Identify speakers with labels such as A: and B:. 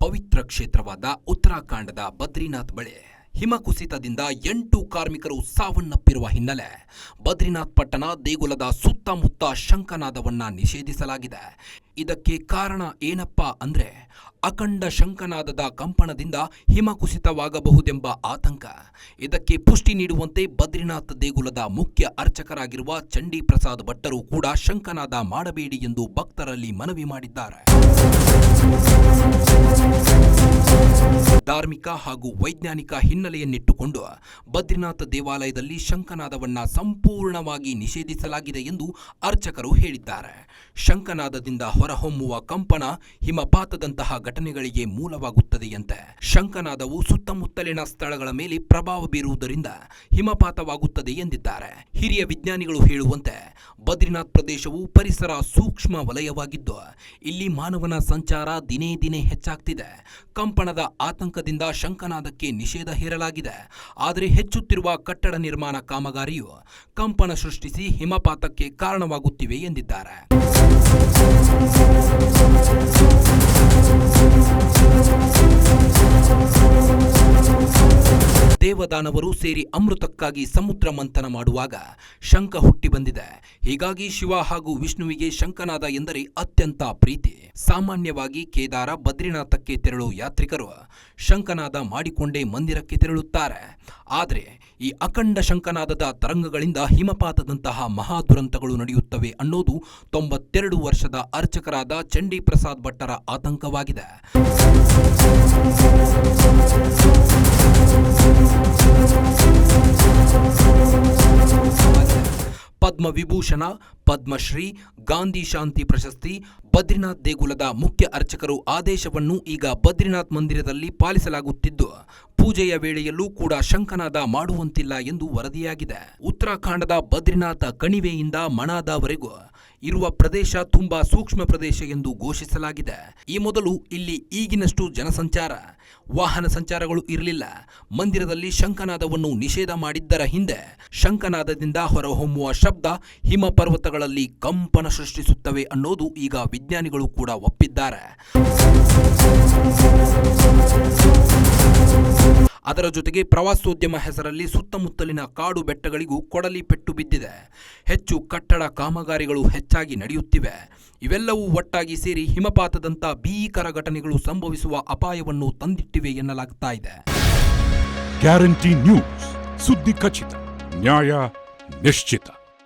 A: ಪವಿತ್ರ ಕ್ಷೇತ್ರವಾದ ಉತ್ತರಾಖಂಡದ ಬದ್ರಿನಾಥ್ ಬಳಿ ಹಿಮಕುಸಿತದಿಂದ 8 ಕಾರ್ಮಿಕರು ಸಾವನ್ನಪ್ಪಿರುವ ಹಿನ್ನೆಲೆ ಬದ್ರಿನಾಥ್ ಪಟ್ಟಣ ದೇಗುಲದ ಸುತ್ತಮುತ್ತ ಶಂಖನಾದವನ್ನ ನಿಷೇಧಿಸಲಾಗಿದೆ. ಇದಕ್ಕೆ ಕಾರಣ ಏನಪ್ಪಾ ಅಂದ್ರೆ ಅಖಂಡ ಶಂಖನಾದದ ಕಂಪನದಿಂದ ಹಿಮಕುಸಿತವಾಗಬಹುದೆಂಬ ಆತಂಕ. ಇದಕ್ಕೆ ಪುಷ್ಟಿ ನೀಡುವಂತೆ ಬದ್ರಿನಾಥ್ ದೇಗುಲದ ಮುಖ್ಯ ಅರ್ಚಕರಾಗಿರುವ ಚಂಡಿ ಪ್ರಸಾದ್ ಭಟ್ಟರು ಕೂಡ ಶಂಖನಾದ ಮಾಡಬೇಡಿ ಎಂದು ಭಕ್ತರಲ್ಲಿ ಮನವಿ ಮಾಡಿದ್ದಾರೆ. ಧಾರ್ಮಿಕ ಹಾಗೂ ವೈಜ್ಞಾನಿಕ ಹಿನ್ನೆಲೆಯನ್ನಿಟ್ಟುಕೊಂಡು ಬದ್ರಿನಾಥ್ ದೇವಾಲಯದಲ್ಲಿ ಶಂಖನಾದವನ್ನ ಸಂಪೂರ್ಣವಾಗಿ ನಿಷೇಧಿಸಲಾಗಿದೆ ಎಂದು ಅರ್ಚಕರು ಹೇಳಿದ್ದಾರೆ. ಶಂಖನಾದದಿಂದ ಹೊರಹೊಮ್ಮುವ ಕಂಪನ ಹಿಮಪಾತದಂತಹ ಘಟನೆಗಳಿಗೆ ಮೂಲವಾಗುತ್ತದೆಯಂತೆ. ಶಂಖನಾದವು ಸುತ್ತಮುತ್ತಲಿನ ಸ್ಥಳಗಳ ಮೇಲೆ ಪ್ರಭಾವ ಬೀರುವುದರಿಂದ ಹಿಮಪಾತವಾಗುತ್ತದೆ ಎಂದಿದ್ದಾರೆ. ಹಿರಿಯ ವಿಜ್ಞಾನಿಗಳು ಹೇಳುವಂತೆ ಬದ್ರಿನಾಥ್ ಪ್ರದೇಶವು ಪರಿಸರ ಸೂಕ್ಷ್ಮ ವಲಯವಾಗಿದ್ದು ಇಲ್ಲಿ ಮಾನವನ ಸಂಚಾರ ದಿನೇ ದಿನೇ ಹೆಚ್ಚಾಗ್ತಿದೆ. ಕಂಪನದ ಆತಂಕದಿಂದ ಶಂಖನಾದಕ್ಕೆ ನಿಷೇಧ ಹೇರಲಾಗಿದೆ. ಆದರೆ ಹೆಚ್ಚುತ್ತಿರುವ ಕಟ್ಟಡ ನಿರ್ಮಾಣ ಕಾಮಗಾರಿಯು ಕಂಪನ ಸೃಷ್ಟಿಸಿ ಹಿಮಪಾತಕ್ಕೆ ಕಾರಣವಾಗುತ್ತಿವೆ ಎಂದಿದ್ದಾರೆ. ದೇವದಾನವರು ಸೇರಿ ಅಮೃತಕ್ಕಾಗಿ ಸಮುದ್ರ ಮಂಥನ ಮಾಡುವಾಗ ಶಂಖ ಹುಟ್ಟಿ ಬಂದಿದೆ. ಹೀಗಾಗಿ ಶಿವ ಹಾಗೂ ವಿಷ್ಣುವಿಗೆ ಶಂಖನಾದ ಎಂದರೆ ಅತ್ಯಂತ ಪ್ರೀತಿ. ಸಾಮಾನ್ಯವಾಗಿ ಕೇದಾರ ಬದ್ರಿನಾಥಕ್ಕೆ ತೆರಳುವ ಯಾತ್ರಿಕರು ಶಂಖನಾದ ಮಾಡಿಕೊಂಡೇ ಮಂದಿರಕ್ಕೆ ತೆರಳುತ್ತಾರೆ. ಆದರೆ ಈ ಅಖಂಡ ಶಂಖನಾದದ ತರಂಗಗಳಿಂದ ಹಿಮಪಾತದಂತಹ ಮಹಾದುರಂತಗಳು ನಡೆಯುತ್ತವೆ ಅನ್ನೋದು 92 ವರ್ಷದ ಅರ್ಚಕರಾದ ಚಂಡಿ ಪ್ರಸಾದ್ ಭಟ್ಟರ ಆತಂಕವಾಗಿದೆ. ಪದ್ಮವಿಭೂಷಣ, ಪದ್ಮಶ್ರೀ, ಗಾಂಧಿ ಶಾಂತಿ ಪ್ರಶಸ್ತಿ ಬದ್ರಿನಾಥ್ ದೇಗುಲದ ಮುಖ್ಯ ಅರ್ಚಕರು ಆದೇಶವನ್ನು ಈಗ ಬದ್ರಿನಾಥ್ ಮಂದಿರದಲ್ಲಿ ಪಾಲಿಸಲಾಗುತ್ತಿದ್ದು ಪೂಜೆಯ ವೇಳೆಯಲ್ಲೂ ಕೂಡ ಶಂಖನಾದ ಮಾಡುವಂತಿಲ್ಲ ಎಂದು ವರದಿಯಾಗಿದೆ. ಉತ್ತರಾಖಂಡದ ಬದ್ರಿನಾಥ ಕಣಿವೆಯಿಂದ ಮಣಾದವರೆಗೂ ಇರುವ ಪ್ರದೇಶ ತುಂಬಾ ಸೂಕ್ಷ್ಮ ಪ್ರದೇಶ ಎಂದು ಘೋಷಿಸಲಾಗಿದೆ. ಈ ಮೊದಲು ಇಲ್ಲಿ ಈಗಿನಷ್ಟು ಜನಸಂಚಾರ, ವಾಹನ ಸಂಚಾರಗಳು ಇರಲಿಲ್ಲ. ಮಂದಿರದಲ್ಲಿ ಶಂಖನಾದವನ್ನು ನಿಷೇಧ ಮಾಡಿದ್ದರ ಹಿಂದೆ ಶಂಖನಾದದಿಂದ ಹೊರಹೊಮ್ಮುವ ಶಬ್ದ ಹಿಮ ಪರ್ವತಗಳಲ್ಲಿ ಕಂಪನ ಸೃಷ್ಟಿಸುತ್ತವೆ ಅನ್ನೋದು ಈಗ ವಿಜ್ಞಾನಿಗಳು ಕೂಡ ಒಪ್ಪಿದ್ದಾರೆ. ಅದರ ಜೊತೆಗೆ ಪ್ರವಾಸೋದ್ಯಮ ಹೆಸರಲ್ಲಿ ಸುತ್ತಮುತ್ತಲಿನ ಕಾಡು ಬೆಟ್ಟಗಳಿಗೂ ಕೊಡಲಿ ಪೆಟ್ಟು ಬಿದ್ದಿದೆ. ಹೆಚ್ಚು ಕಟ್ಟಡ ಕಾಮಗಾರಿಗಳು ಹೆಚ್ಚಾಗಿ ನಡೆಯುತ್ತಿವೆ. ಇವೆಲ್ಲವೂ ಒಟ್ಟಾಗಿ ಸೇರಿ ಹಿಮಪಾತದಂಥ ಭೀಕರ ಘಟನೆಗಳು ಸಂಭವಿಸುವ ಅಪಾಯವನ್ನು ತಂದಿಟ್ಟಿವೆ ಎನ್ನಲಾಗ್ತಾ ಇದೆ.
B: ಗ್ಯಾರಂಟಿ ನ್ಯೂಸ್, ಸುದ್ದಿ ಖಚಿತ, ನ್ಯಾಯ ನಿಶ್ಚಿತ.